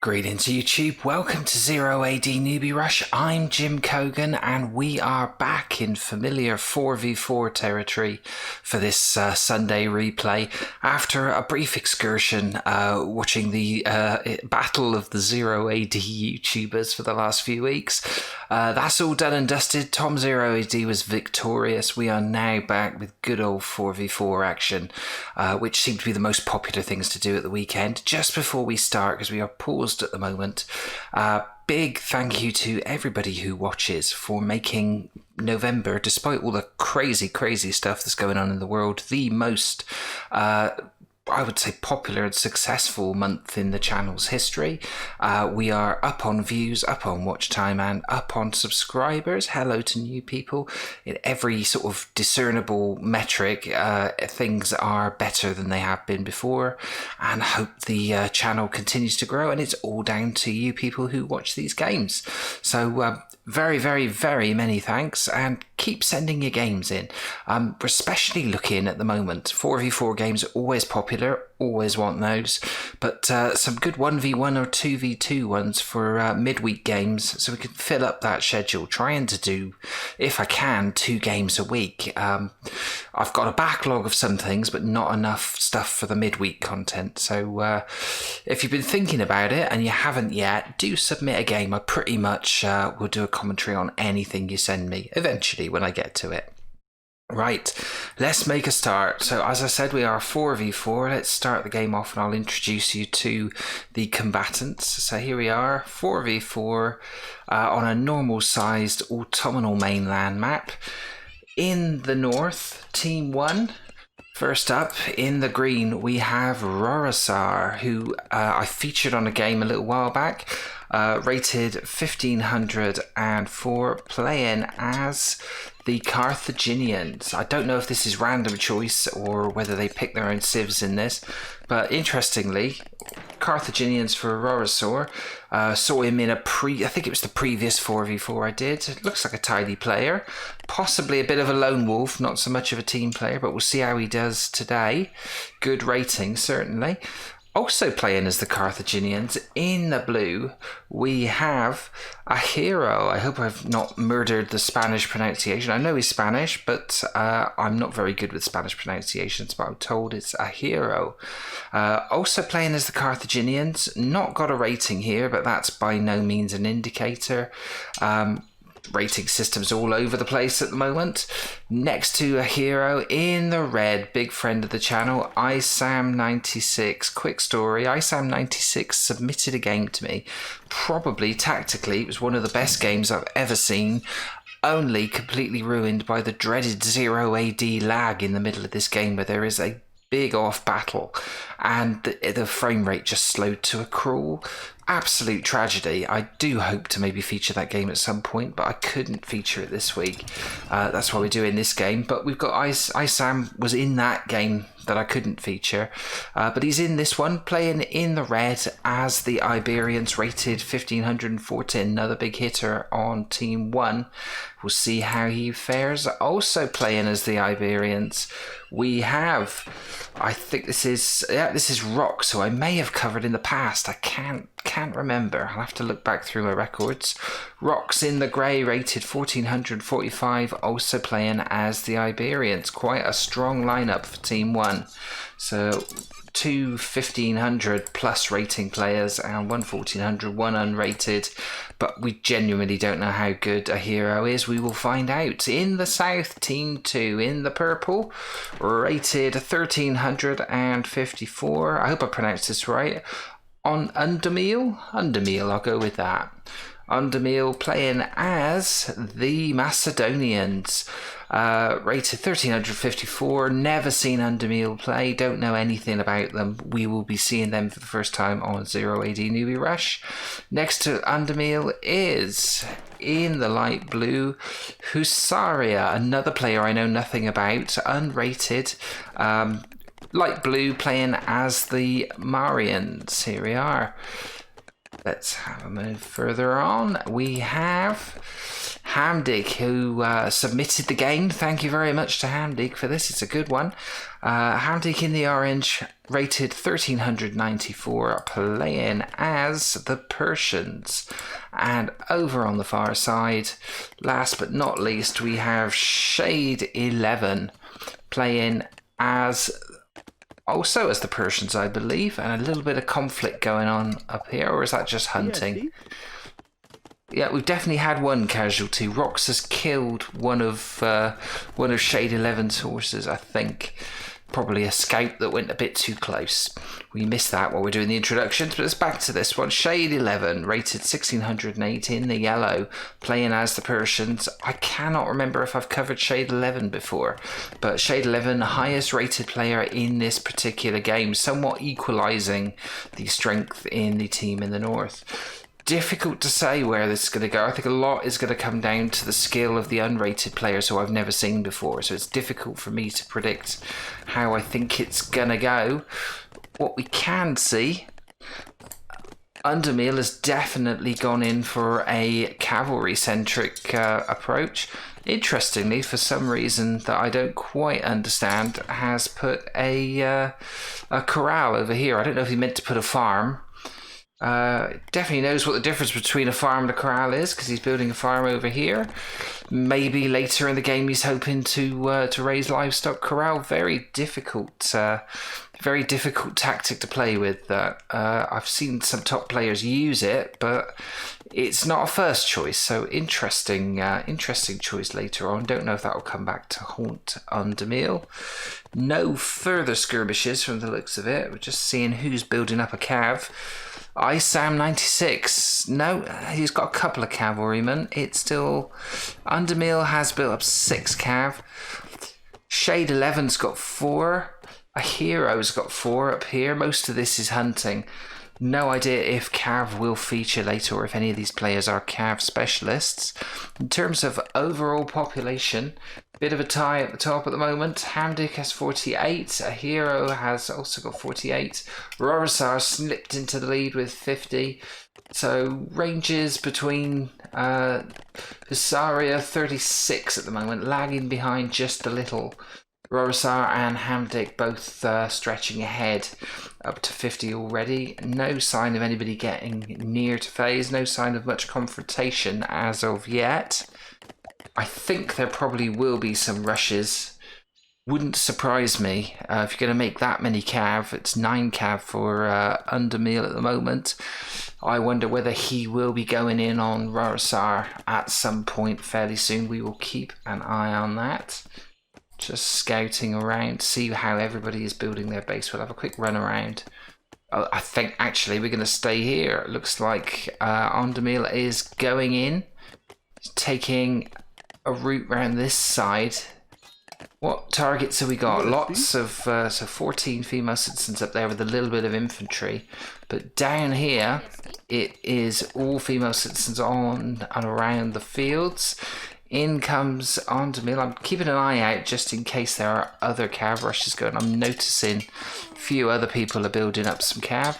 Greetings YouTube, welcome to Zero AD Newbie Rush. I'm Jim Cogan and we are back in familiar 4v4 territory for this Sunday replay after a brief excursion watching the battle of the Zero AD YouTubers for the last few weeks. That's all done and dusted. Tom Zero AD was victorious. We are now back with good old 4v4 action, which seemed to be the most popular things to do at the weekend. Just before we start, because we are paused at the moment, big thank you to everybody who watches for making November, despite all the crazy stuff that's going on in the world, the most I would say popular and successful month in the channel's history. We are up on views, up on watch time, and up on subscribers. Hello to new people. In every sort of discernible metric, things are better than they have been before, and I hope the channel continues to grow, and it's all down to you people who watch these games. So very many thanks, and keep sending your games in. We're especially looking at the moment. 4v4 games are always popular, always want those, but some good 1v1 or 2v2 ones for midweek games, so we can fill up that schedule, trying to do, if I can, 2 games a week. I've got a backlog of some things, but not enough stuff for the midweek content, so if you've been thinking about it and you haven't yet, do submit a game. I pretty much will do a commentary on anything you send me eventually when I get to it. Right, let's make a start. So as I said, we are 4v4. Let's start the game off and I'll introduce you to the combatants. So here we are, 4v4 on a normal sized autumnal mainland map. In the north, team 1. First up, in the green, we have Rorasar, who I featured on a game a little while back. Rated 1504, playing as the Carthaginians. I don't know if this is random choice or whether they pick their own civs in this, but interestingly, Carthaginians for Rorasar. Saw him in I think it was the previous 4v4 I did. Looks like a tidy player, possibly a bit of a lone wolf, not so much of a team player, but we'll see how he does today. Good rating, certainly. Also playing as the Carthaginians, in the blue, we have a hero. I hope I've not murdered the Spanish pronunciation. I know he's Spanish, but I'm not very good with Spanish pronunciations, but I'm told it's a hero. Also playing as the Carthaginians, not got a rating here, but that's by no means an indicator. Rating systems all over the place at the moment. Next to a hero in the red, big friend of the channel, Isam96. Quick story, Isam96 submitted a game to me. Probably tactically, it was one of the best games I've ever seen. Only completely ruined by the dreaded 0 AD lag in the middle of this game, where there is a big off battle and the frame rate just slowed to a crawl. Absolute tragedy. I do hope to maybe feature that game at some point, but I couldn't feature it this week. That's why we're doing this game. But we've got Isam was in that game that I couldn't feature, but he's in this one, playing in the red as the Iberians, rated 1514. Another big hitter on team 1. We'll see how he fares. Also playing as the Iberians, we have, I think this is Rox, who I may have covered in the past. I can't remember. I'll have to look back through my records. Rox in the grey, rated 1445, also playing as the Iberians. Quite a strong lineup for team 1. So 2 1500 plus rating players and 1 1400, 1 unrated, but we genuinely don't know how good a hero is. We will find out. In the south, team 2, in the purple, rated 1354. I hope I pronounced this right. On Undermeal, I'll go with that. Undermeal playing as the Macedonians. Rated 1354, never seen Undermeal play, don't know anything about them. We will be seeing them for the first time on 0 AD Newbie Rush. Next to Undermeal is, in the light blue, Husaria, another player I know nothing about, unrated. Light blue playing as the Marians. Here we are. Let's have a move further on. We have Hamdig, who submitted the game. Thank you very much to Hamdig for this. It's a good one. Hamdig in the orange, rated 1394, playing as the Persians. And over on the far side, last but not least, we have Shade 11 playing as also as the Persians, I believe, and a little bit of conflict going on up here, or is that just hunting? Yeah, we've definitely had one casualty. Rox has killed one of Shade 11's horses, I think. Probably a scout that went a bit too close. We missed that while we're doing the introductions, but let's back to this one. Shade 11, rated 1608 in the yellow, playing as the Persians. I cannot remember if I've covered Shade 11 before, but Shade 11, highest rated player in this particular game, somewhat equalising the strength in the team in the north. Difficult to say where this is going to go. I think a lot is going to come down to the skill of the unrated players who I've never seen before. So it's difficult for me to predict how I think it's going to go. What we can see, Undermeal has definitely gone in for a cavalry-centric approach. Interestingly, for some reason that I don't quite understand, has put a corral over here. I don't know if he meant to put a farm. Definitely knows what the difference between a farm and a corral is, because he's building a farm over here. Maybe later in the game he's hoping to raise livestock. Corral, very difficult tactic to play with. I've seen some top players use it, but it's not a first choice. So interesting choice later on. Don't know if that will come back to haunt Undermeal. No further skirmishes from the looks of it. We're just seeing who's building up a cav. Isam 96. No, he's got a couple of cavalrymen. It's still Undermeal has built up 6 cav. Shade 11's got 4. A hero's got 4 up here. Most of this is hunting. No idea if cav will feature later or if any of these players are cav specialists. In terms of overall population, bit of a tie at the top at the moment. Hamdik has 48. A hero has also got 48. Rorasar slipped into the lead with 50. So ranges between Husaria 36 at the moment, lagging behind just a little. Rorasar and Hamdik both stretching ahead up to 50 already. No sign of anybody getting near to phase. No sign of much confrontation as of yet. I think there probably will be some rushes. Wouldn't surprise me if you're going to make that many cav. It's 9 cav for Undermeal at the moment. I wonder whether he will be going in on Rorasar at some point fairly soon. We will keep an eye on that. Just scouting around, see how everybody is building their base. We'll have a quick run around. I think actually we're going to stay here. It looks like Undermeal is going in, taking a route around this side. What targets have we got? Lots of, so 14 female citizens up there with a little bit of infantry. But down here, it is all female citizens on and around the fields. In comes Undermeal. I'm keeping an eye out just in case there are other cav rushes going. I'm noticing a few other people are building up some cav.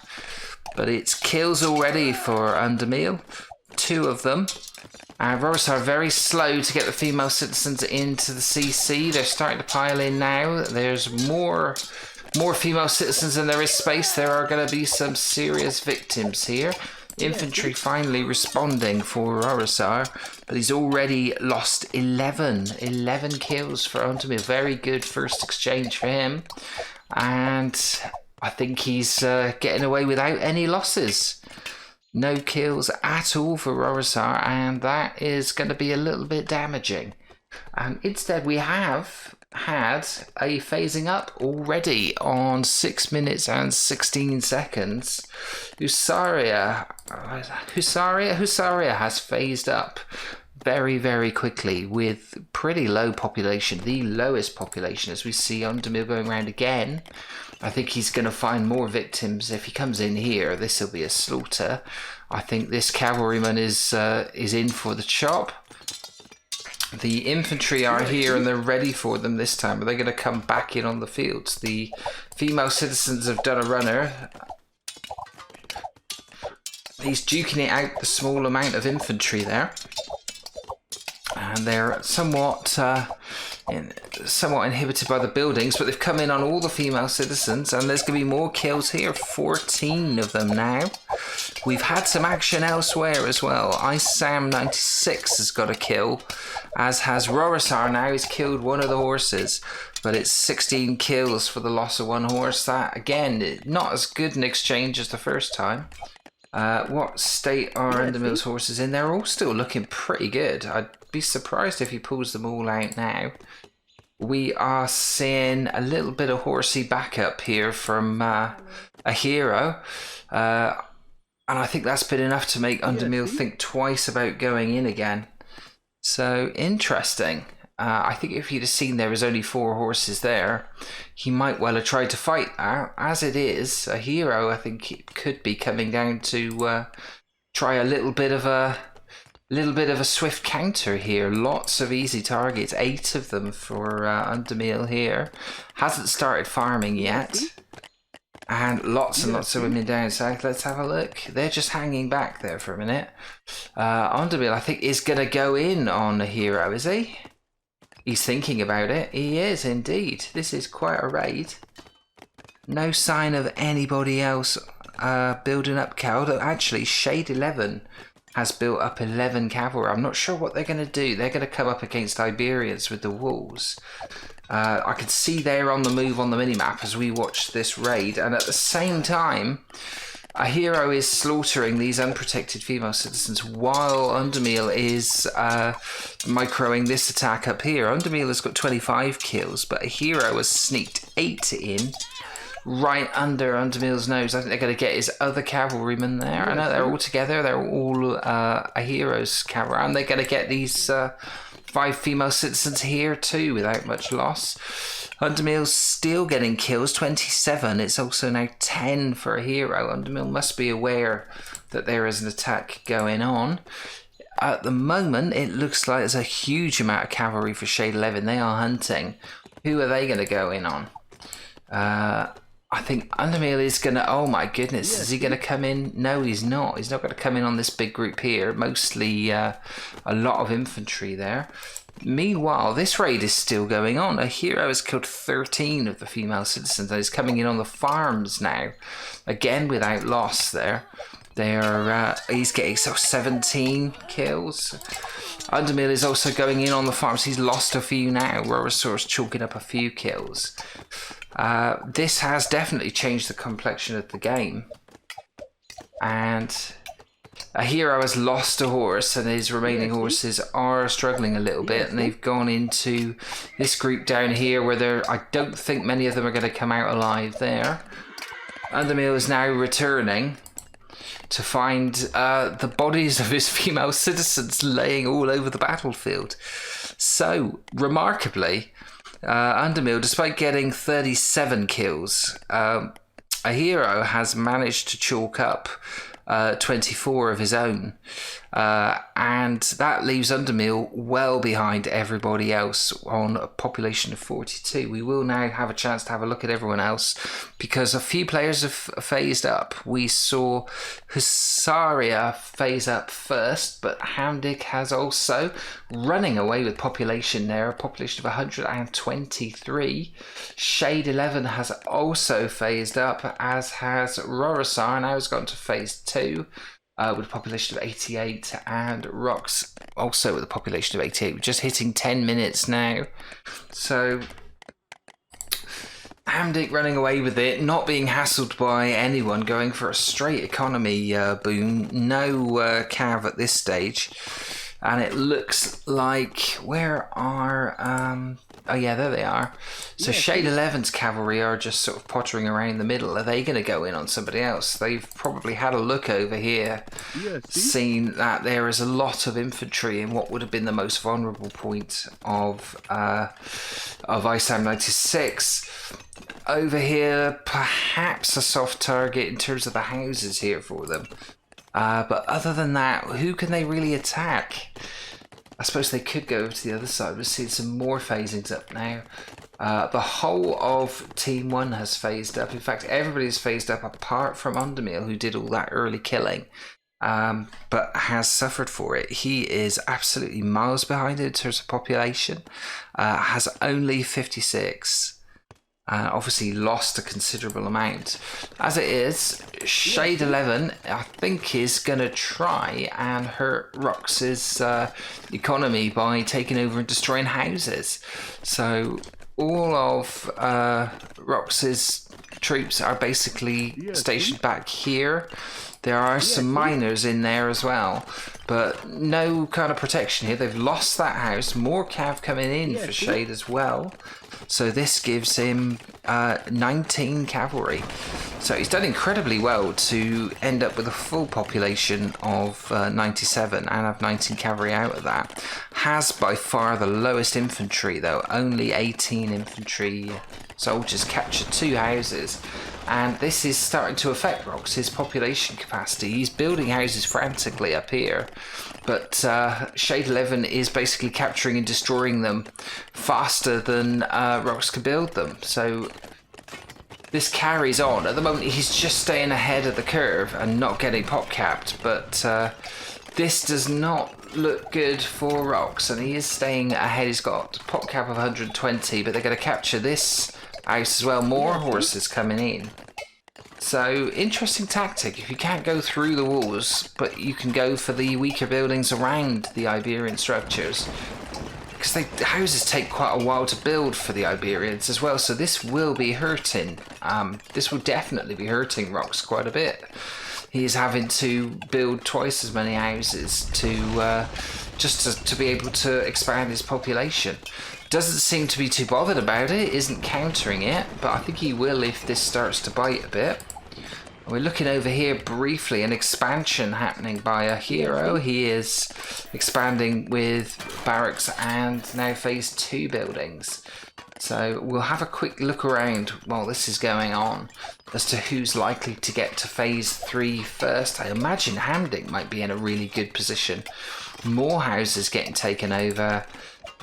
But it's kills already for Undermeal. 2 of them. And Rorasar are very slow to get the female citizens into the CC. They're starting to pile in now. There's more female citizens than there is space. There are going to be some serious victims here. Infantry finally responding for Rorasar, but he's already lost 11 kills for Undermeal. Very good first exchange for him, and I think he's getting away without any losses. No kills at all for Rorasar, and that is going to be a little bit damaging. Instead, we have had a phasing up already on 6 minutes and 16 seconds. Husaria has phased up very, very quickly with pretty low population, the lowest population, as we see Undermeal going around again. I think he's going to find more victims. If he comes in here, this will be a slaughter. I think this cavalryman is in for the chop. The infantry are here and they're ready for them this time, but they're going to come back in on the fields. The female citizens have done a runner. He's duking it out the small amount of infantry there. And they're somewhat inhibited by the buildings, but they've come in on all the female citizens, and there's going to be more kills here. 14 of them now. We've had some action elsewhere as well. Sam96 has got a kill, as has Rorissar now. He's killed one of the horses, but it's 16 kills for the loss of one horse. That, again, not as good an exchange as the first time. What state are Undermill's horses in? They're all still looking pretty good. I'd be surprised if he pulls them all out now. We are seeing a little bit of horsey backup here from a hero. And I think that's been enough to make Undermill think twice about going in again. So, interesting. I think if he'd have seen there was only 4 horses there, he might well have tried to fight that. As it is, a hero, I think it could be coming down to try a little bit of a swift counter here. Lots of easy targets, 8 of them for Undermill here. Hasn't started farming yet. And lots and lots of women down south. Let's have a look. They're just hanging back there for a minute. Undermill, I think, is going to go in on a hero, is he? He's thinking about it. He is indeed. This is quite a raid. No sign of anybody else building up cavalry. Actually, Shade 11 has built up 11 cavalry. I'm not sure what they're going to do. They're going to come up against Iberians with the wolves. I can see they're on the move on the minimap as we watch this raid, and at the same time, a hero is slaughtering these unprotected female citizens while Undermill is microing this attack up here. Undermill has got 25 kills, but a hero has sneaked 8 in right under Undermill's nose. I think they're going to get his other cavalrymen there. I know they're all together. They're all a hero's cavalry, and they're going to get these 5 female citizens here too without much loss. Undermill's still getting kills, 27. It's also now 10 for a hero. Undermill must be aware that there is an attack going on. At the moment, it looks like there's a huge amount of cavalry for Shade 11. They are hunting. Who are they going to go in on? I think Undermill is going to... Oh my goodness, is he going to come in? No, he's not. He's not going to come in on this big group here. Mostly a lot of infantry there. Meanwhile, this raid is still going on. A hero has killed 13 of the female citizens and is coming in on the farms now. Again, without loss there. He's getting 17 kills. Undermill is also going in on the farms. He's lost a few now. Rorisaur's chalking up a few kills. This has definitely changed the complexion of the game. And a hero has lost a horse, and his remaining horses are struggling a little bit, and they've gone into this group down here where I don't think many of them are going to come out alive there. Undermill is now returning to find the bodies of his female citizens laying all over the battlefield. So, remarkably, Undermill, despite getting 37 kills, a hero has managed to chalk up 24 of his own, and that leaves Undermill well behind everybody else on a population of 42. We will now have a chance to have a look at everyone else because a few players have phased up. We saw Husaria phase up first, but Hamdic has also running away with population there, a population of 123. Shade 11 has also phased up, as has Rorissar, now has gone to phase 2. With a population of 88, and Rox also with a population of 88. We're just hitting 10 minutes now. So, Hamdic running away with it, not being hassled by anyone, going for a straight economy boom. No cav at this stage. And it looks like, where are... oh yeah, there they are. So Shade 11's cavalry are just sort of pottering around the middle. Are they going to go in on somebody else? They've probably had a look over here, seen that there is a lot of infantry in what would have been the most vulnerable point of ISAM 96. Over here, perhaps a soft target in terms of the houses here for them. But other than that, who can they really attack? I suppose they could go over to the other side. We're seeing some more phasings up now. The whole of Team 1 has phased up. In fact, everybody's phased up apart from Undermill, who did all that early killing. but has suffered for it. He is absolutely miles behind in terms of population, has only 56. Obviously lost a considerable amount. As it is, Shade 11, I think, is going to try and hurt Rox's economy by taking over and destroying houses. So all of Rox's troops are basically stationed back here. There are some miners in there as well, but no kind of protection here. They've lost that house. More cav coming in for Shade as well. So this gives him 19 cavalry. So he's done incredibly well to end up with a full population of 97 and have 19 cavalry out of that. Has by far the lowest infantry though. Only 18 infantry soldiers captured 2 houses. And this is starting to affect Rox's population capacity. He's building houses frantically up here, but Shade 11 is basically capturing and destroying them faster than Rox can build them. So this carries on. At the moment, he's just staying ahead of the curve and not getting pop capped, but this does not look good for Rox, and he is staying ahead. He's got pop cap of 120, but they're going to capture this house as well. More horses coming in. So interesting tactic. If you can't go through the walls, but you can go for the weaker buildings around the Iberian structures, because the houses take quite a while to build for the Iberians as well. So this will be hurting. This will definitely be hurting Rox quite a bit. He's having to build twice as many houses to just to be able to expand his population. Doesn't seem to be too bothered about it, isn't countering it, but I think he will if this starts to bite a bit. We're looking over here briefly, an expansion happening by a hero. He is expanding with barracks and now phase 2 buildings. So we'll have a quick look around while this is going on as to who's likely to get to phase 3 first. I imagine Hamdick might be in a really good position. More houses getting taken over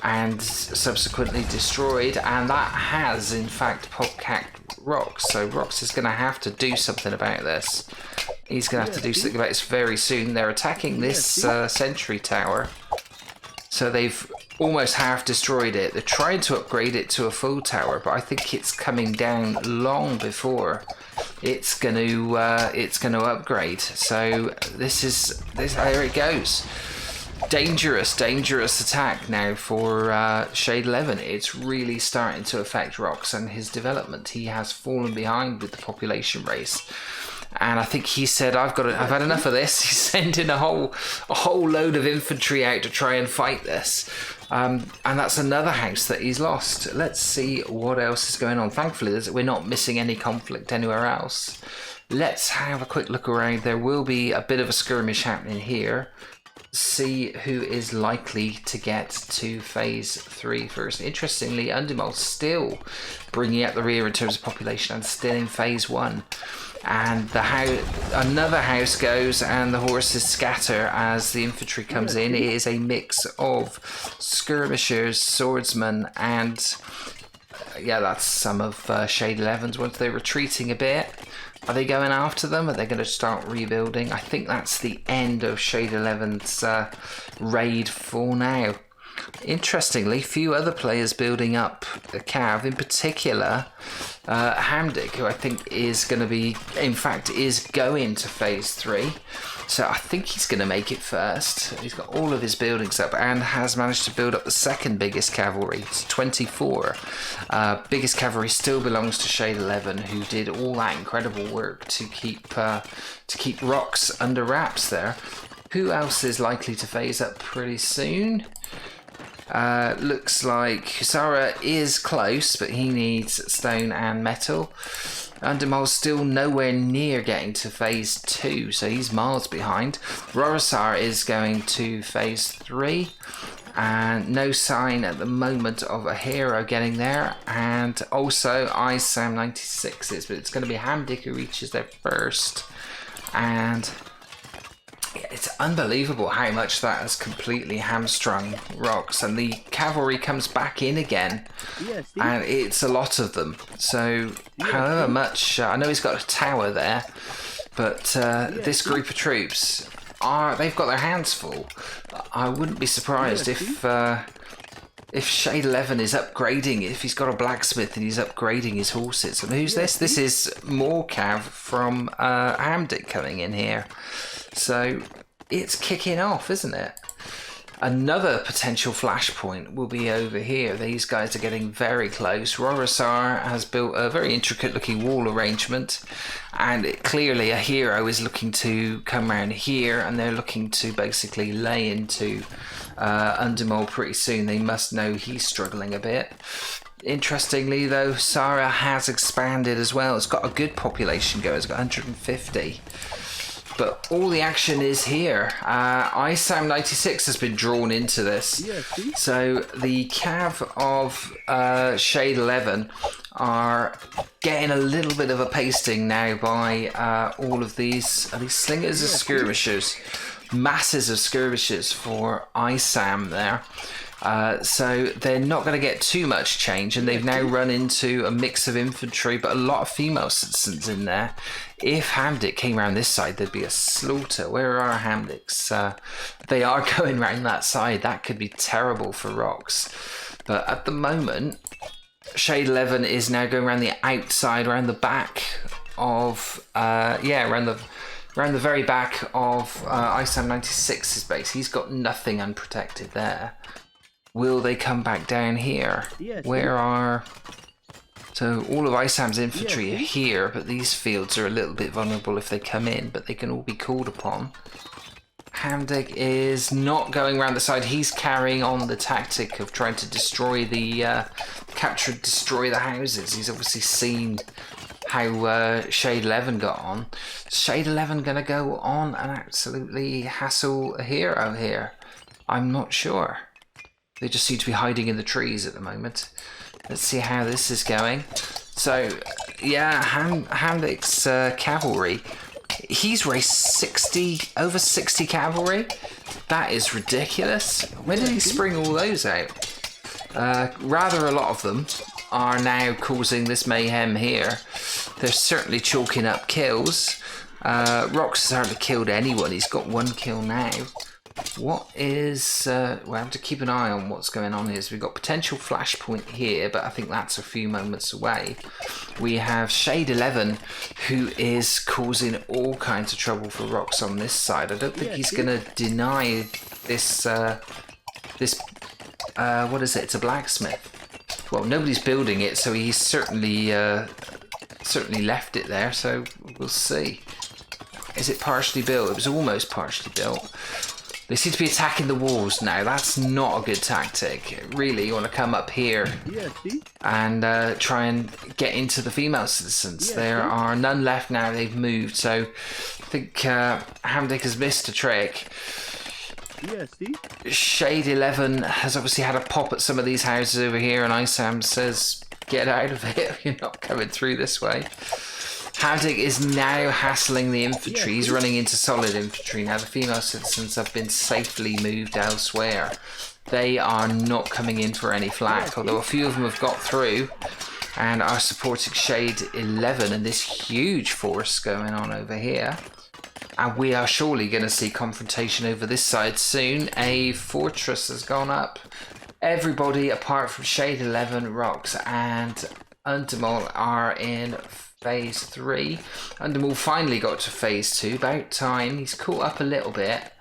and subsequently destroyed, and that has in fact popcapped Rox. So Rox is going to have to do something about this. He's going to have to do something about this very soon. They're attacking this sentry tower, so they've almost half destroyed it. They're trying to upgrade it to a full tower, but I think it's coming down long before it's going to upgrade. So this there it goes. Dangerous attack now for Shade 11. It's really starting to affect Rox and his development. He has fallen behind with the population race, and I think he said, I've had enough of this. He's sending a whole load of infantry out to try and fight this, and that's another house that he's lost. Let's see what else is going on. Thankfully we're not missing any conflict anywhere else. Let's have a quick look around. There will be a bit of a skirmish happening here. See who is likely to get to phase 3 first. Interestingly, Undermall still bringing out the rear in terms of population and still in phase 1. And another house goes and the horses scatter as the infantry comes in. It is a mix of skirmishers, swordsmen, and that's some of Shade 11's. Once they're retreating a bit, are they going after them? Are they going to start rebuilding? I think that's the end of Shade 11's raid for now. Interestingly, few other players building up the Cav, in particular Hamdick, who I think is going to be, in fact, is going to phase 3. So I think he's going to make it first. He's got all of his buildings up and has managed to build up the second biggest cavalry. It's 24. Biggest cavalry still belongs to Shade 11, who did all that incredible work to keep Rox under wraps there. Who else is likely to phase up pretty soon? Looks like Husara is close, but he needs stone and metal. Undermall's still nowhere near getting to phase 2, so he's miles behind. Rorosar is going to phase 3, and no sign at the moment of a hero getting there. And also ISAM 96 but it's going to be Hamdick who reaches there first. And it's unbelievable how much that has completely hamstrung Rox, and the cavalry comes back in again, and it's a lot of them. So however much, I know he's got a tower there, but this group of troops they've got their hands full. I wouldn't be surprised if Shade 11 is upgrading, if he's got a blacksmith and he's upgrading his horses. And who's this? This is more Cav from Hamdic coming in here. So it's kicking off, isn't it? Another potential flashpoint will be over here. These guys are getting very close. Rorosar has built a very intricate looking wall arrangement, and clearly a hero is looking to come around here, and they're looking to basically lay into Undermole pretty soon. They must know he's struggling a bit. Interestingly though, Sarah has expanded as well. It's got a good population going. It's got 150. But all the action is here. ISAM 96 has been drawn into this. So the Cav of Shade 11 are getting a little bit of a pasting now by all of these slingers of skirmishers. Masses of skirmishes for ISAM there. So they're not going to get too much change, and they've now run into a mix of infantry, but a lot of female citizens in there. If Hamdic came around this side, there'd be a slaughter. Where are Hamdics? They are going around that side. That could be terrible for rocks. But at the moment, Shade 11 is now going around the outside, around the back of, around the very back of ISAM 96's base. He's got nothing unprotected there. Will they come back down here? Where are... So all of ISAM's infantry are here, but these fields are a little bit vulnerable if they come in, but they can all be called upon. Hamdic is not going around the side. He's carrying on the tactic of trying to destroy the... capture and destroy the houses. He's obviously seen how Shade 11 got on. Shade 11 going to go on and absolutely hassle a hero here? I'm not sure. They just seem to be hiding in the trees at the moment. Let's see how this is going. So, yeah, Hamdic's cavalry. He's raced over 60 cavalry. That is ridiculous. When did he spring all those out? Rather a lot of them are now causing this mayhem here. They're certainly chalking up kills. Rox has hardly killed anyone. He's got 1 kill now. What is... we'll have to keep an eye on what's going on here. So we've got potential flashpoint here, but I think that's a few moments away. We have Shade 11, who is causing all kinds of trouble for Rox on this side. I don't think he's going to deny this... what is it? It's a blacksmith. Well, nobody's building it, so he's certainly left it there, so we'll see. Is it partially built? It was almost partially built. They seem to be attacking the walls now. That's not a good tactic. Really, you want to come up here and try and get into the female citizens. There are none left now. They've moved, so I think Hamdic has missed a trick. Shade 11 has obviously had a pop at some of these houses over here, and ISAM says, get out of it. You're not coming through this way. Hamdic is now hassling the infantry. He's running into solid infantry. Now the female citizens have been safely moved elsewhere. They are not coming in for any flak, although a few of them have got through and are supporting Shade 11 and this huge force going on over here. And we are surely going to see confrontation over this side soon. A fortress has gone up. Everybody apart from Shade 11, Rox and Undermole are in Phase 3. Undermole finally got to Phase 2. About time. He's caught up a little bit.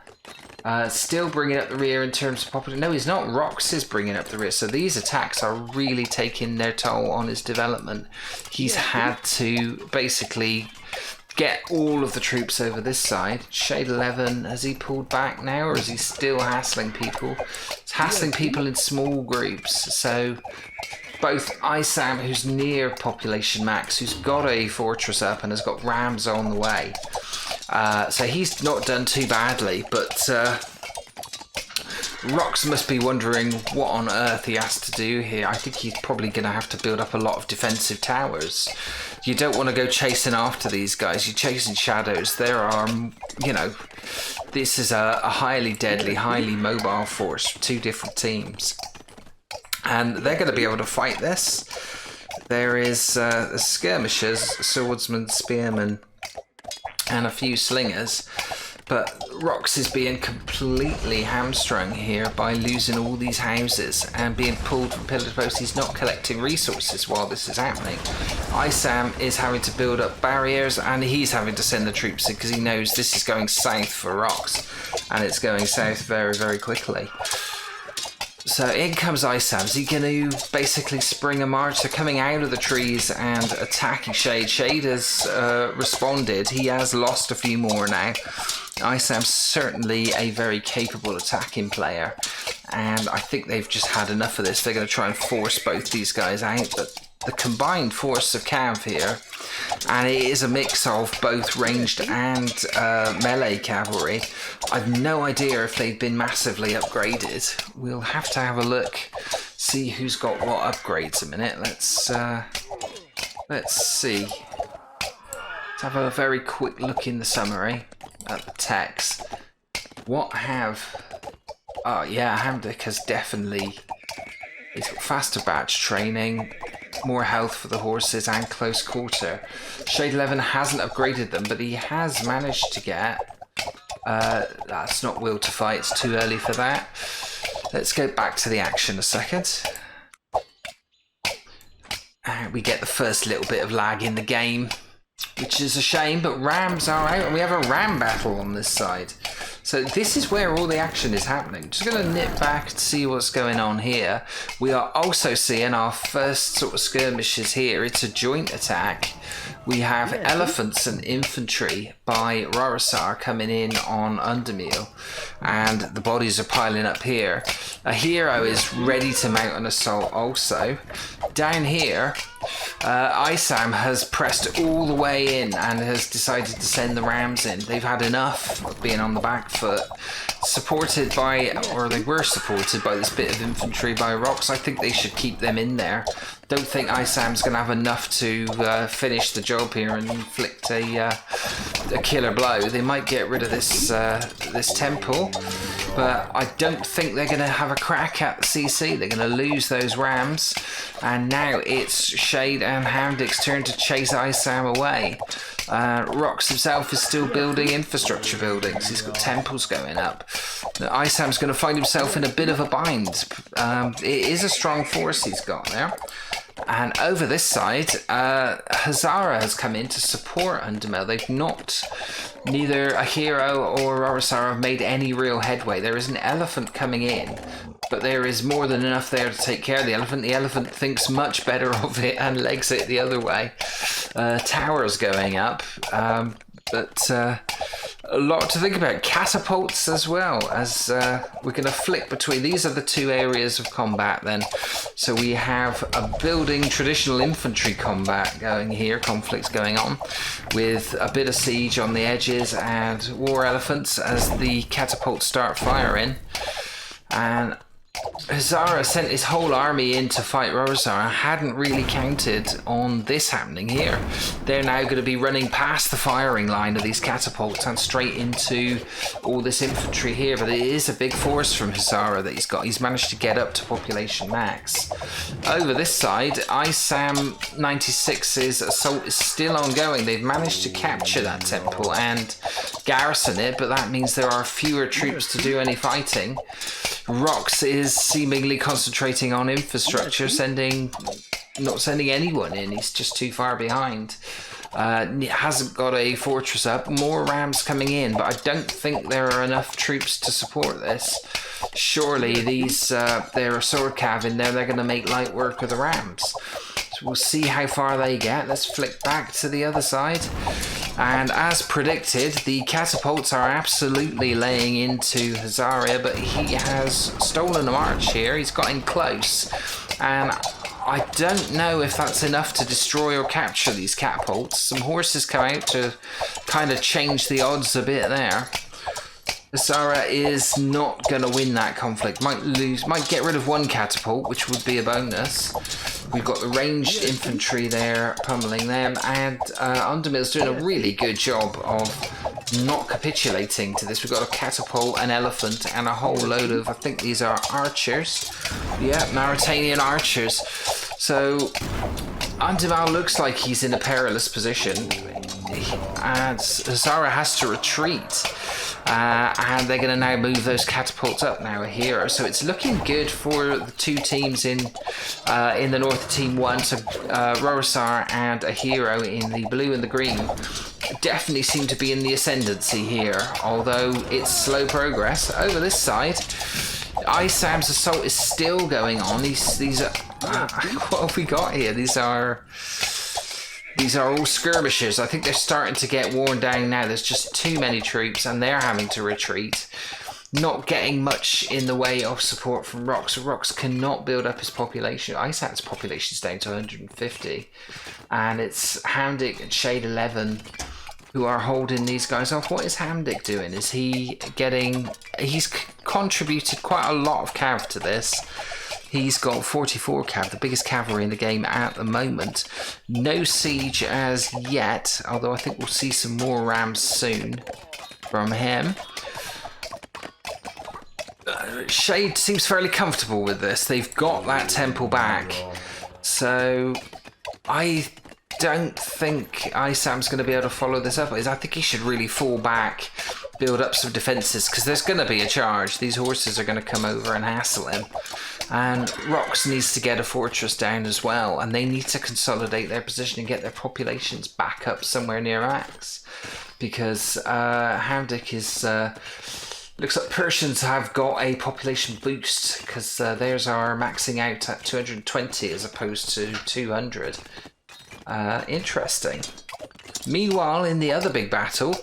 Still bringing up the rear in terms of popular... No, he's not. Rox is bringing up the rear. So these attacks are really taking their toll on his development. He's had to basically get all of the troops over this side. Shade 11, has he pulled back now, or is he still hassling people? He's hassling people in small groups. So both ISAM, who's near population max, who's got a fortress up and has got rams on the way. So he's not done too badly, but Rox must be wondering what on earth he has to do here. I think he's probably going to have to build up a lot of defensive towers. You don't want to go chasing after these guys. You're chasing shadows. There are, you know, this is a highly deadly, highly mobile force, 2 different teams. And they're going to be able to fight this. There is the skirmishes, swordsman, spearman, and a few slingers. But Rox is being completely hamstrung here by losing all these houses and being pulled from pillar to post. He's not collecting resources while this is happening. Isam is having to build up barriers, and he's having to send the troops in because he knows this is going south for Rox, and it's going south very, very quickly. So in comes Isam. Is he going to basically spring a march? They're coming out of the trees and attacking Shade. Shade has responded. He has lost a few more now. Isam's certainly a very capable attacking player, and I think they've just had enough of this. They're going to try and force both these guys out, but the combined force of Cav here, and it is a mix of both ranged and melee cavalry. I've no idea if they've been massively upgraded. We'll have to have a look, see who's got what upgrades a minute. Let's see. Let's have a very quick look in the summary at the text. What have... Oh yeah, Hamdic has definitely... He's got faster batch training, more health for the horses, and close quarter. Shade 11 hasn't upgraded them, but he has managed to get... that's not will to fight, it's too early for that. Let's go back to the action a second. We get the first little bit of lag in the game, which is a shame, but rams are out, and we have a ram battle on this side. So this is where all the action is happening. Just going to nip back to see what's going on here. We are also seeing our first sort of skirmishes here. It's a joint attack. We have elephants and infantry by Rorasar coming in on Undermeal, and the bodies are piling up here. A hero is ready to mount an assault also. Down here, Isam has pressed all the way in and has decided to send the rams in. They've had enough of being on the back foot. Supported by, or they were supported by this bit of infantry by Rox. I think they should keep them in there. Don't think Isam's going to have enough to finish the job here and inflict a killer blow. They might get rid of this this temple, but I don't think they're going to have a crack at the CC. They're going to lose those rams, and now it's Shade and Hamdic's turn to chase Isam away. Rox himself is still building infrastructure buildings. He's got temples going up. Isam's going to find himself in a bit of a bind. It is a strong force he's got there. And over this side, Hazara has come in to support Undermel. They've not, neither a hero or Rorasar have made any real headway. There is an elephant coming in, but there is more than enough there to take care of the elephant. The elephant thinks much better of it and legs it the other way. Towers going up, but a lot to think about. Catapults as well, as we're going to flick between. These are the two areas of combat then. So we have a building traditional infantry combat going here, conflicts going on, with a bit of siege on the edges and war elephants as the catapults start firing. And Hazara sent his whole army in to fight Rorasar and hadn't really counted on this happening here. They're now going to be running past the firing line of these catapults and straight into all this infantry here, but it is a big force from Hazara that he's got. He's managed to get up to population max. Over this side, Isam 96's assault is still ongoing. They've managed to capture that temple and garrison it, but that means there are fewer troops to do any fighting. Rox is seemingly concentrating on infrastructure, not sending anyone in. He's just too far behind. Hasn't got a fortress up. More rams coming in, but I don't think there are enough troops to support this. Surely these there are sword cav in there. They're going to make light work of the rams. So we'll see how far they get. Let's flick back to the other side. And as predicted, the catapults are absolutely laying into Hazaria, but he has stolen a march here. He's got in close. And I don't know if that's enough to destroy or capture these catapults. Some horses come out to kind of change the odds a bit there. Hazara is not going to win that conflict. Might get rid of one catapult, which would be a bonus. We've got the ranged infantry there pummeling them, and Undermill's doing a really good job of not capitulating to this. We've got a catapult, an elephant, and a whole load of, I think these are archers. Yeah, Mauritanian archers. So Undermal looks like he's in a perilous position. and Zara has to retreat. And they're going to now move those catapults up now, a hero. So it's looking good for the two teams in the north, team 1. So Rorosar and a hero in the blue and the green definitely seem to be in the ascendancy here, although it's slow progress. Over this side, Isam's assault is still going on. These are what have we got here? These are all skirmishes. I think they're starting to get worn down now. There's just too many troops and they're having to retreat. Not getting much in the way of support from Rox. Rox cannot build up his population. Isam's population is down to 150. And it's Hamdic and Shade 11 who are holding these guys off. What is Hamdic doing? Is he getting... He's contributed quite a lot of cav to this. He's got 44 cav, the biggest cavalry in the game at the moment. No siege as yet, although I think we'll see some more rams soon from him. Shade seems fairly comfortable with this. They've got that temple back. So I don't think Isam's going to be able to follow this up. I think he should really fall back, build up some defences, because there's going to be a charge. These horses are going to come over and hassle him. And Rox needs to get a fortress down as well, and they need to consolidate their position and get their populations back up somewhere near max, because Hamdic is looks like Persians have got a population boost, because theirs are maxing out at 220 as opposed to 200. Interesting. Meanwhile, in the other big battle,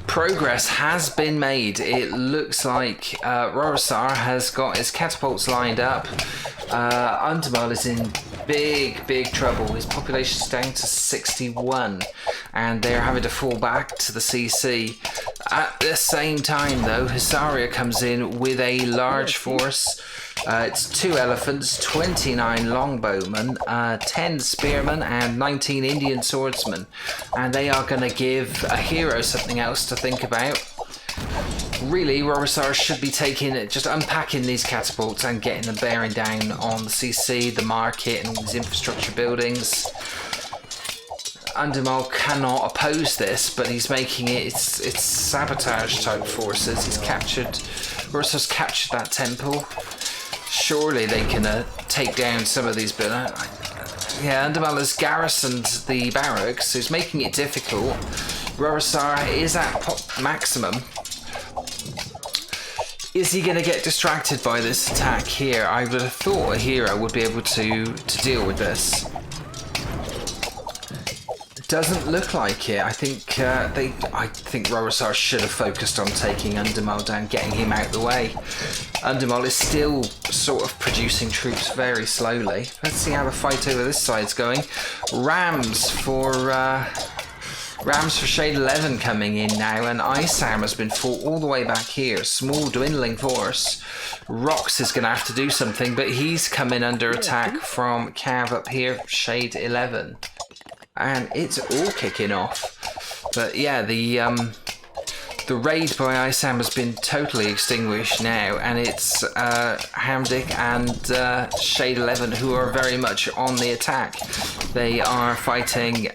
progress has been made. It looks like Rorosar has got his catapults lined up. Undermal is in big trouble. His population's down to 61, and they're having to fall back to the CC. At the same time, though, Hisaria comes in with a large force. It's 2 elephants, 29 longbowmen, 10 spearmen, and 19 Indian swordsmen. And they are going to give a hero something else to think about. Really, Rorosar should be just unpacking these catapults and getting them bearing down on the CC, the market, and all these infrastructure buildings. Undermal cannot oppose this, but he's making it's sabotage type forces. Rorosar's captured that temple. Surely they can take down some of these buildings. Yeah, Undermal has garrisoned the barracks, so he's making it difficult. Rorosar is at maximum. Is he going to get distracted by this attack here? I would have thought a hero would be able to deal with this. Doesn't look like it. I think Rorosar should have focused on taking Undermal down, getting him out the way. Undermal is still sort of producing troops very slowly. Let's see how the fight over this side's going. Rams for Shade 11 coming in now, and Isam has been fought all the way back here. Small dwindling force. Rox is going to have to do something, but he's coming under attack from Cav up here, Shade 11. And it's all kicking off. But yeah, the raid by Isam has been totally extinguished now, and it's Hamdic and Shade 11 who are very much on the attack. They are fighting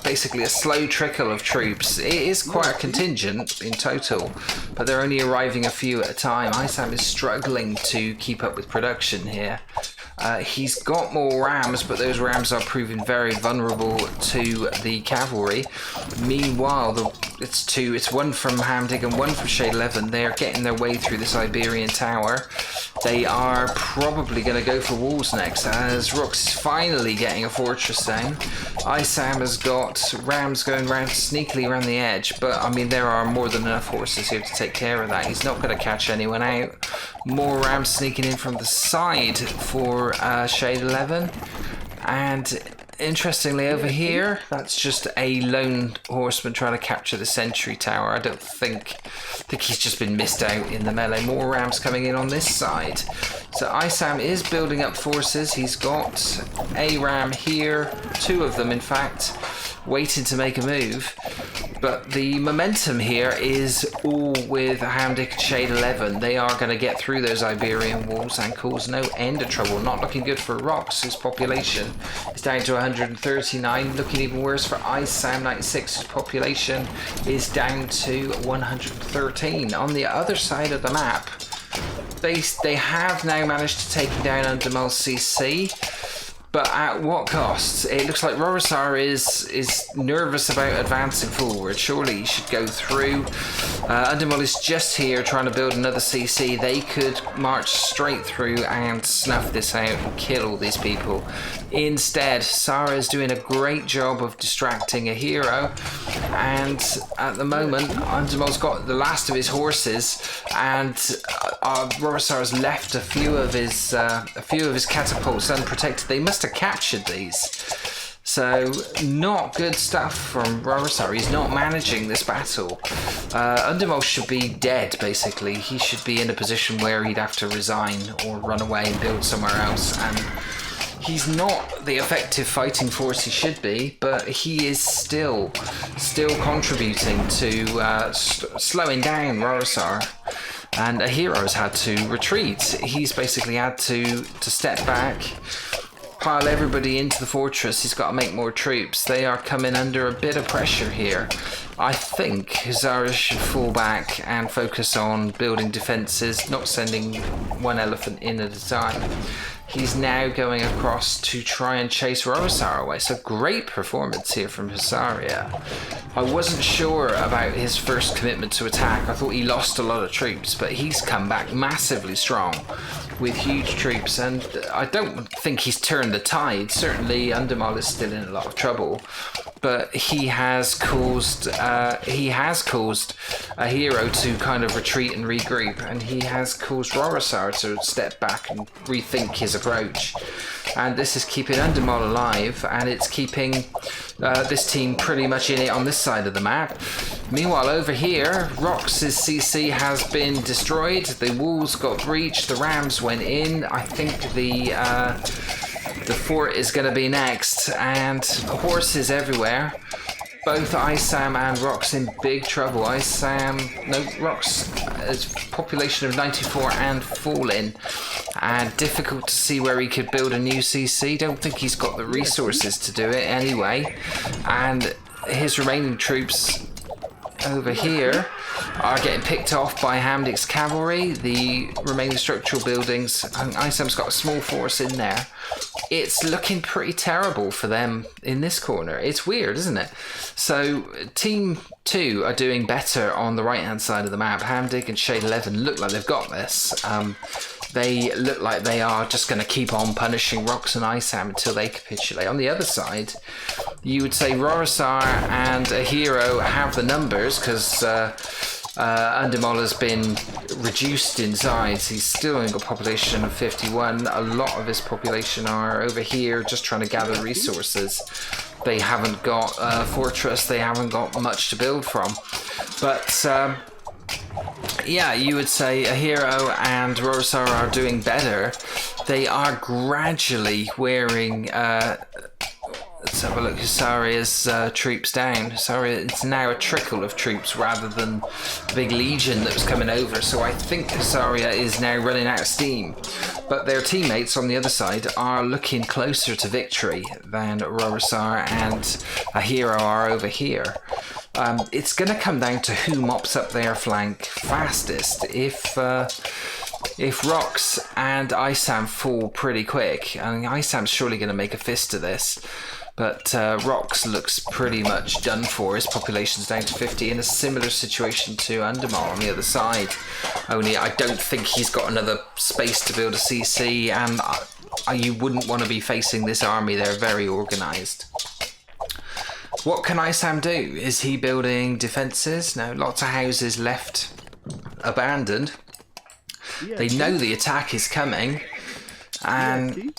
basically a slow trickle of troops. It is quite a contingent in total, but they're only arriving a few at a time. Isam is struggling to keep up with production here. He's got more rams, but those rams are proving very vulnerable to the cavalry. Meanwhile, it's one from Hamdic and one from Shade 11. They're getting their way through this Iberian tower. They are probably going to go for walls next, as Rox is finally getting a fortress down. Isam has got rams going around sneakily around the edge, but I mean there are more than enough horses here to take care of that. He's not going to catch anyone out. More rams sneaking in from the side for Shade 11, and interestingly over here, that's just a lone horseman trying to capture the sentry tower. I think he's just been missed out in the melee. More rams coming in on this side. So Isam is building up forces. He's got a ram here, 2 of them in fact, waiting to make a move. But the momentum here is all with Hamdic and Shade 11. They are going to get through those Iberian walls and cause no end of trouble. Not looking good for Rox, whose population is down to 139. Looking even worse for Isam 96, whose population is down to 113. On the other side of the map, they have now managed to take down Undermol CC. But at what cost? It looks like Rorosar is nervous about advancing forward. Surely he should go through. Undermol is just here trying to build another CC. They could march straight through and snuff this out and kill all these people. Instead, Sarah is doing a great job of distracting a hero. And at the moment, Undermol's got the last of his horses, and Rorosar has left a few of his catapults unprotected. They must have captured these. So, not good stuff from Rorosar. He's not managing this battle. Undermol should be dead, basically. He should be in a position where he'd have to resign or run away and build somewhere else. And he's not the effective fighting force he should be, but he is still contributing to slowing down Rorosar. And a hero's had to retreat. He's basically had to step back, pile everybody into the fortress. He's got to make more troops. They are coming under a bit of pressure here. I think Hazara should fall back and focus on building defences, not sending one elephant in at a time. He's now going across to try and chase Rorosar away. So great performance here from Hazaria. I wasn't sure about his first commitment to attack. I thought he lost a lot of troops, but he's come back massively strong with huge troops, and I don't think he's turned the tide. Certainly Undermol is still in a lot of trouble, but he has caused a hero to kind of retreat and regroup, and he has caused Rorosar to step back and rethink his approach. And this is keeping Undermol alive, and it's keeping this team pretty much in it on this side of the map. Meanwhile, over here, Rox's CC has been destroyed. The walls got breached. The rams went in. I think the fort is going to be next, and horses everywhere. Both Isam and Rox in big trouble. Rox has population of 94 and falling, and difficult to see where he could build a new CC. Don't think he's got the resources to do it anyway. And his remaining troops over here are getting picked off by Hamdic's cavalry. The remaining structural buildings, and Isam's got a small force in there. It's looking pretty terrible for them in this corner. It's weird, isn't it? So Team 2 are doing better on the right hand side of the map. Hamdic and Shade 11 look like they've got this. They look like they are just going to keep on punishing Rox and Isam until they capitulate. On the other side, you would say Rorosar and a hero have the numbers, because Undermol has been reduced in size. He's still only got a population of 51. A lot of his population are over here just trying to gather resources. They haven't got a fortress. They haven't got much to build from. But yeah, you would say a hero and Rorosar are doing better. They are gradually wearing let's have a look. Hasaria's troops down. It's now a trickle of troops rather than the big legion that was coming over. So I think Hasaria is now running out of steam. But their teammates on the other side are looking closer to victory than Rorosar and a hero are over here. It's going to come down to who mops up their flank fastest. If Rox and Isam fall pretty quick, I mean, Isam's surely going to make a fist of this. But Rox looks pretty much done for. His population's down to 50, in a similar situation to Undermol on the other side. Only I don't think he's got another space to build a CC, and you wouldn't want to be facing this army. They're very organised. What can Isam do? Is he building defences? No, lots of houses left abandoned. They know the attack is coming, and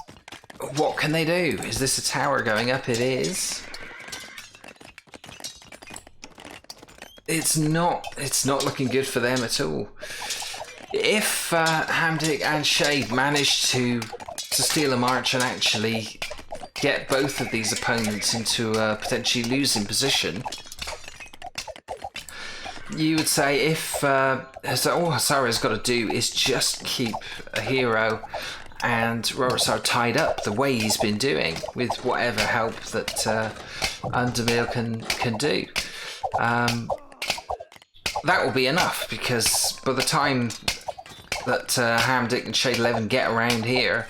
what can they do? Is this a tower going up? It is. It's not looking good for them at all. If Hamdic and Shade manage to steal a march and actually get both of these opponents into a potentially losing position, you would say if all Hasara's got to do is just keep a hero and Rorosar tied up the way he's been doing with whatever help that Undermill can do. That will be enough, because by the time that Hamdic and Shade 11 get around here,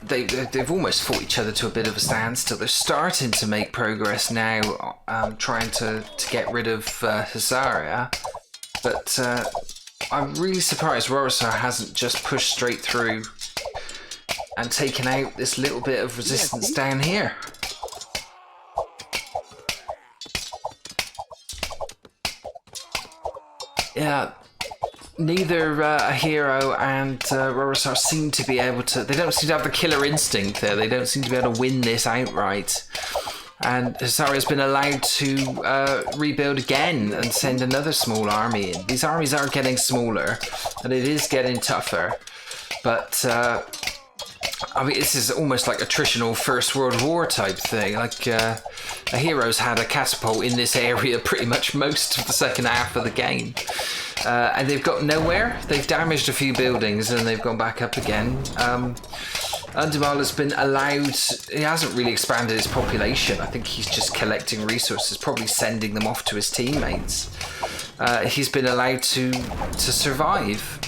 they've almost fought each other to a bit of a standstill. They're starting to make progress now, trying to get rid of Hazaria, but I'm really surprised Rorosar hasn't just pushed straight through and taken out this little bit of resistance down here. Yeah, neither a hero and Rorosar seem to be able to... They don't seem to have the killer instinct there. They don't seem to be able to win this outright. And Hasaria's been allowed to rebuild again and send another small army in. These armies are getting smaller, and it is getting tougher. But, I mean, this is almost like attritional First World War type thing. Like, a hero's had a catapult in this area pretty much most of the second half of the game. And they've got nowhere. They've damaged a few buildings and they've gone back up again. Undermal has been allowed... He hasn't really expanded his population. I think he's just collecting resources, probably sending them off to his teammates. He's been allowed to survive.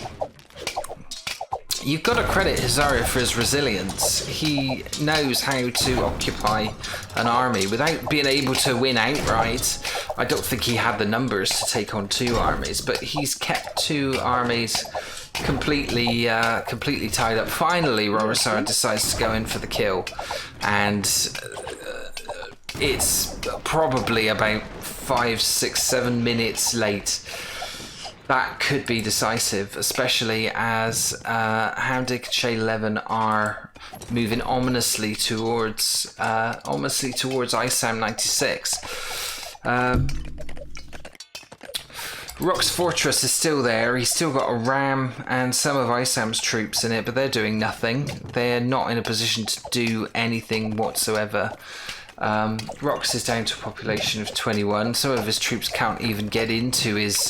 You've got to credit Hazaria for his resilience. He knows how to occupy an army without being able to win outright. I don't think he had the numbers to take on two armies, but he's kept two armies completely tied up. Finally, Rorosar decides to go in for the kill, and it's probably about 5, 6, 7 minutes late. That could be decisive, especially as Hamdic and Shade 11 are moving ominously towards ISAM 96. Rock's fortress is still there. He's still got a ram and some of ISAM's troops in it, but they're doing nothing. They're not in a position to do anything whatsoever. Rox is down to a population of 21. Some of his troops can't even get into his...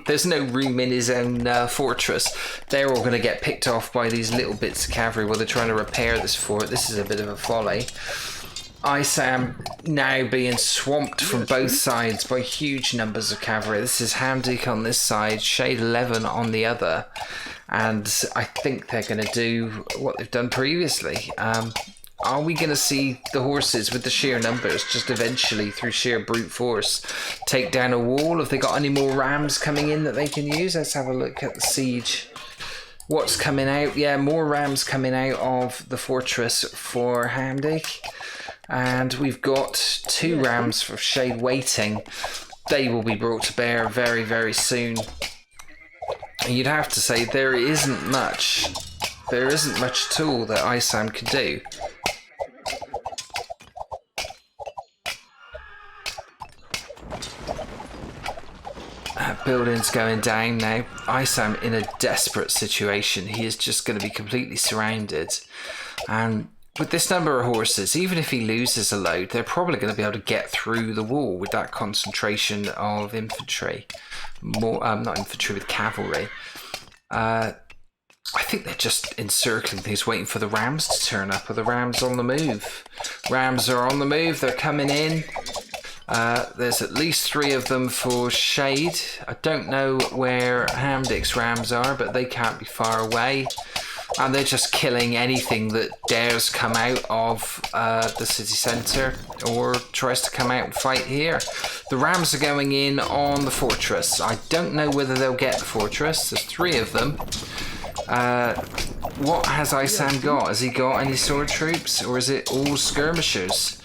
there's no room in his own fortress. They're all going to get picked off by these little bits of cavalry while they're trying to repair this fort. This is a bit of a folly. ISAM now being swamped from both sides by huge numbers of cavalry. This is Hamdic on this side, Shade 11 on the other. And I think they're going to do what they've done previously. Are we going to see the horses with the sheer numbers just eventually, through sheer brute force, take down a wall? Have they got any more rams coming in that they can use? Let's have a look at the siege. What's coming out? Yeah, more rams coming out of the fortress for Hamdic. And we've got 2 rams for Shade waiting. They will be brought to bear very, very soon. And you'd have to say there isn't much at all that ISAM can do. Building's going down now. ISAM in a desperate situation. He is just going to be completely surrounded. And with this number of horses, even if he loses a load, they're probably going to be able to get through the wall with that concentration of infantry. Not infantry, with cavalry. I think they're just encircling things, waiting for the rams to turn up. Are the rams on the move? Rams are on the move. They're coming in. There's at least 3 of them for Shade. I don't know where Hamdic's rams are, but they can't be far away. And they're just killing anything that dares come out of the city centre or tries to come out and fight here. The rams are going in on the fortress. I don't know whether they'll get the fortress. There's 3 of them. What has ISAM got? Has he got any sword troops, or is it all skirmishers?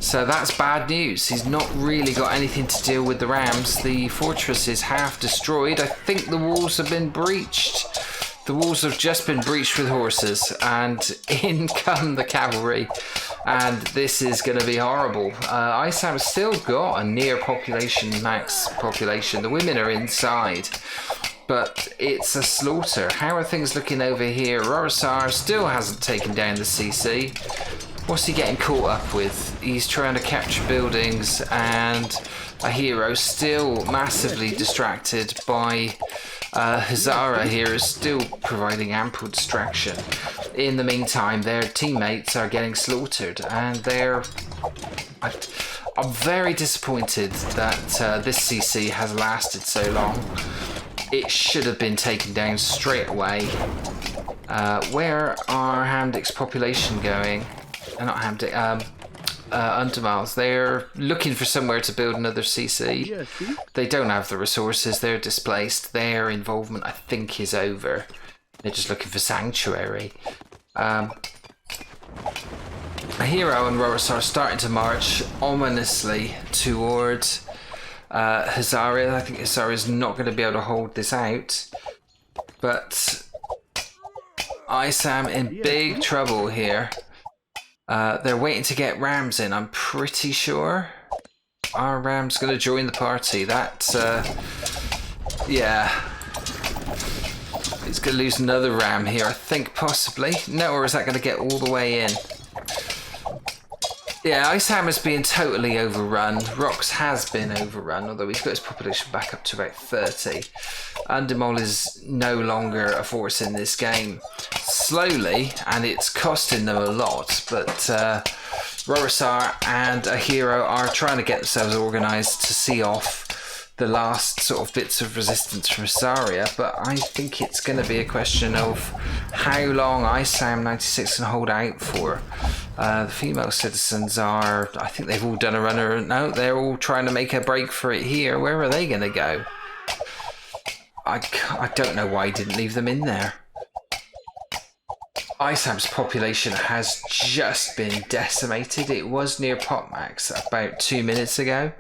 So that's bad news. He's not really got anything to deal with the rams. The fortress is half destroyed. I think the walls have been breached. The walls have just been breached with horses, and in come the cavalry, and this is going to be horrible. ISAM's still got a near max population. The women are inside, but it's a slaughter. How are things looking over here? Rorosar still hasn't taken down the CC. What's he getting caught up with? He's trying to capture buildings, and a hero still massively distracted by Hazara here is still providing ample distraction. In the meantime, their teammates are getting slaughtered, and I'm very disappointed that this CC has lasted so long. It should have been taken down straight away. Where are Hamdick's population going? Not Hamdick, Undermiles. They're looking for somewhere to build another CC. They don't have the resources. They're displaced. Their involvement, I think, is over. They're just looking for sanctuary. A hero and Rorus are starting to march ominously towards Hazaria. I think Hazaria is not going to be able to hold this out. But Isam in big trouble here. They're waiting to get Rams in, I'm pretty sure. Are Rams going to join the party? Yeah. He's going to lose another Ram here, I think, possibly. No, or is that going to get all the way in? Yeah, Icehammer's being totally overrun. Rox has been overrun, although he's got his population back up to about 30. Undermol is no longer a force in this game. Slowly, and it's costing them a lot, but Rorosar and a hero are trying to get themselves organised to see off the last sort of bits of resistance from Saria, but I think it's going to be a question of how long Isam 96 can hold out for. The female citizens are, I think they've all done a runner. No, they're all trying to make a break for it here. Where are they going to go? I don't know why he didn't leave them in there. Isam's population has just been decimated. It was near pot max about 2 minutes ago,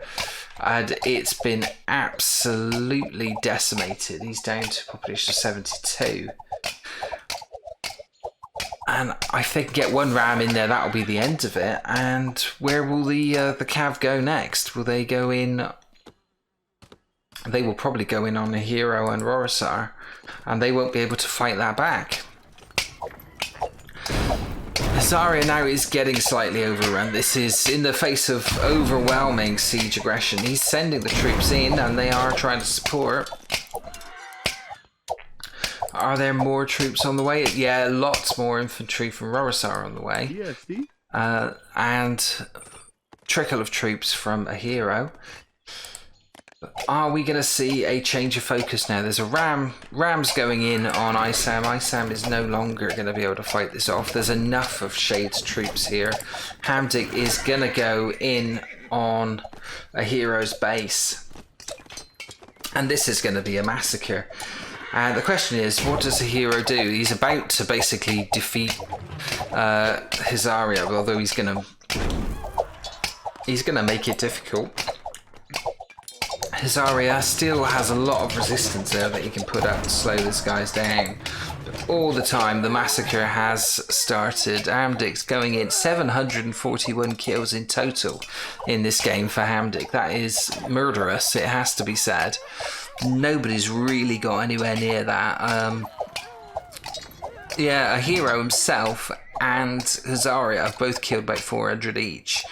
and it's been absolutely decimated. He's down to a population of 72. And if they can get one ram in there, that'll be the end of it. And where will the Cav go next? Will they go in? They will probably go in on a hero and Rorosar, and they won't be able to fight that back. Hazaria now is getting slightly overrun. This is in the face of overwhelming siege aggression. He's sending the troops in, and they are trying to support. Are there more troops on the way? Yeah, lots more infantry from Rorosar on the way. And trickle of troops from a hero. Are we going to see a change of focus now? There's a Ram's going in on Isam. Isam is no longer going to be able to fight this off. There's enough of Shade's troops here. Hamdick is going to go in on a hero's base. And this is going to be a massacre. And the question is, what does a hero do? He's about to basically defeat Hazaria, although he's going to make it difficult. Hazaria still has a lot of resistance there that he can put up to slow this guys down. But all the time, the massacre has started. Hamdick's going in 741 kills in total in this game for Hamdick. That is murderous, it has to be said. Nobody's really got anywhere near that. Yeah, a hero himself and Hazaria have both killed about 400 each.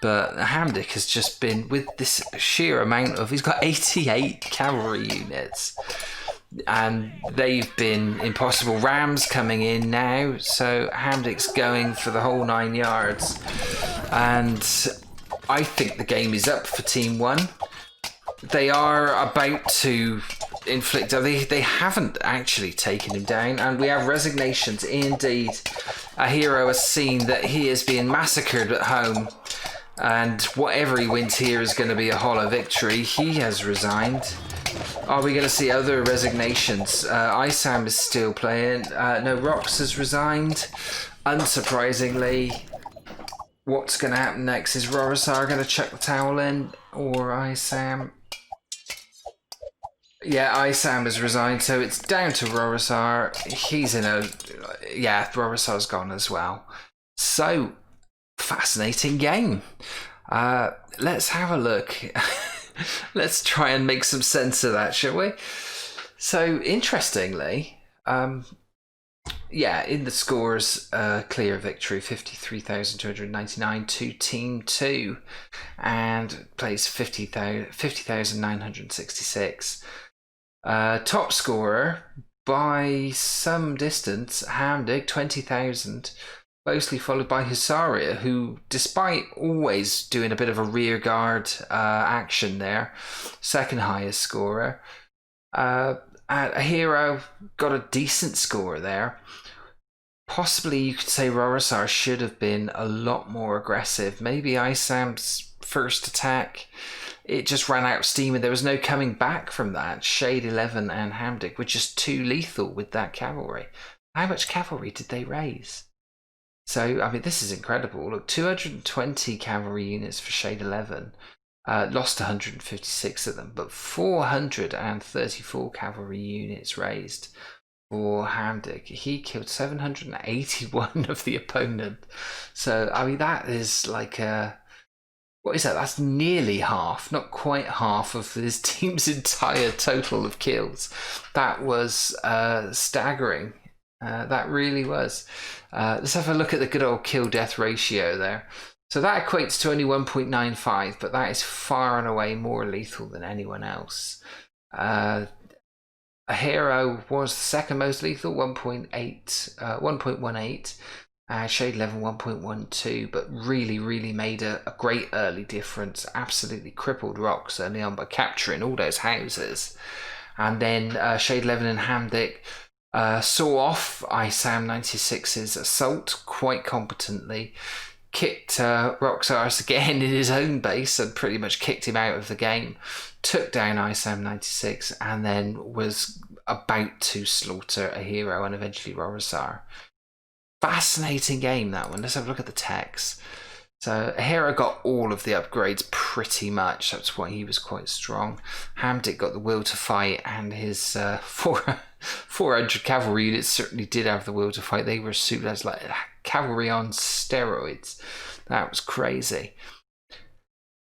But Hamdick has just been, with this sheer amount of, he's got 88 cavalry units. And they've been impossible. Rams coming in now, so Hamdick's going for the whole 9 yards. And I think the game is up for Team 1. They are about to inflict, they haven't actually taken him down, and we have resignations. Indeed, a hero has seen that he is being massacred at home, and whatever he wins here is going to be a hollow victory. He has resigned. Are we going to see other resignations? Isam is still playing. No, Rox has resigned. Unsurprisingly, what's going to happen next? Is Rorosar going to chuck the towel in, or Isam? Yeah, Isam has resigned, so it's down to Rorosar. He's in a... Yeah, Rorosar's gone as well. So, fascinating game. Let's have a look. Let's try and make some sense of that, shall we? So, interestingly, yeah, in the scores, clear victory, 53,299 to Team 2, and plays 50,966. Top scorer by some distance, Hamdig, 20,000, closely followed by Husaria, who, despite always doing a bit of a rear guard action there, second highest scorer. A hero got a decent score there. Possibly you could say Rorosar should have been a lot more aggressive. Maybe Isam's first attack, it just ran out of steam and there was no coming back from that. Shade 11 and Hamdik were just too lethal with that cavalry. How much cavalry did they raise? So, I mean, this is incredible. Look, 220 cavalry units for Shade 11. Lost 156 of them, but 434 cavalry units raised for Hamdik. He killed 781 of the opponent. So, I mean, that is like what is that? That's nearly half, not quite half of his team's entire total of kills. That was staggering. That really was. Let's have a look at the good old kill-death ratio there. So that equates to only 1.95, but that is far and away more lethal than anyone else. A hero was the second most lethal, 1.18. Shade 11, 1.12, but really made a great early difference. Absolutely crippled Rocks early on by capturing all those houses. And then Shade 11 and Hamdik saw off Isam 96's assault quite competently. Kicked Roxar's again in his own base and pretty much kicked him out of the game. Took down Isam 96 and then was about to slaughter a hero and eventually Rorosar. Fascinating game, that one. Let's have a look at the text. So Hera got all of the upgrades pretty much. That's why he was quite strong. Hamdik got the will to fight, and his 400 cavalry units certainly did have the will to fight. They were as like cavalry on steroids. That was crazy.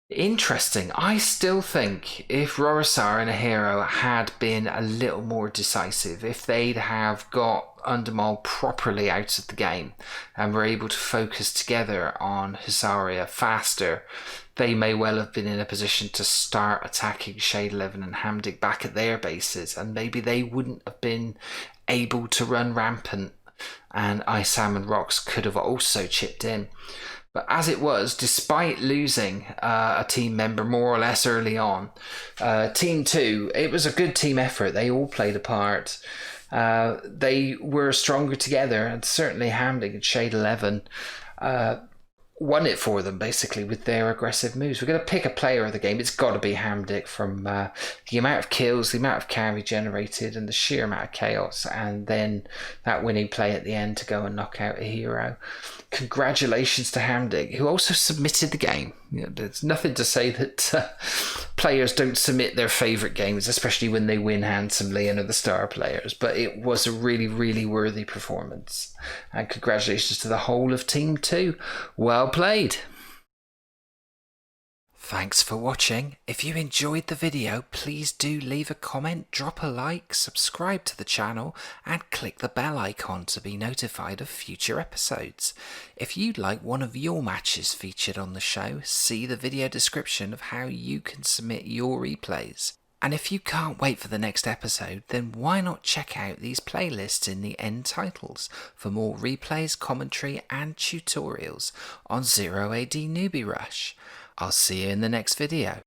Interesting. I still think if Rorosar and a hero had been a little more decisive, if they'd have got Undermall properly out of the game and were able to focus together on Husaria faster, they may well have been in a position to start attacking Shade 11 and Hamdik back at their bases, and maybe they wouldn't have been able to run rampant, and Isam and Rox could have also chipped in. But as it was, despite losing a team member more or less early on, Team 2, it was a good team effort. They all played a part. They were stronger together, and certainly Hamdik and Shade 11 won it for them, basically, with their aggressive moves. We're going to pick a player of the game. It's got to be Hamdik from the amount of kills, the amount of carry generated, and the sheer amount of chaos, and then that winning play at the end to go and knock out a hero. Congratulations to Hamdik, who also submitted the game. You know, there's nothing to say that players don't submit their favourite games, especially when they win handsomely and are the star players. But it was a really worthy performance. And congratulations to the whole of Team 2. Well played. Thanks for watching. If you enjoyed the video, please do leave a comment, drop a like, subscribe to the channel, and click the bell icon to be notified of future episodes. If you'd like one of your matches featured on the show, see the video description of how you can submit your replays. And if you can't wait for the next episode, then why not check out these playlists in the end titles for more replays, commentary, and tutorials on 0 AD Newbie Rush. I'll see you in the next video.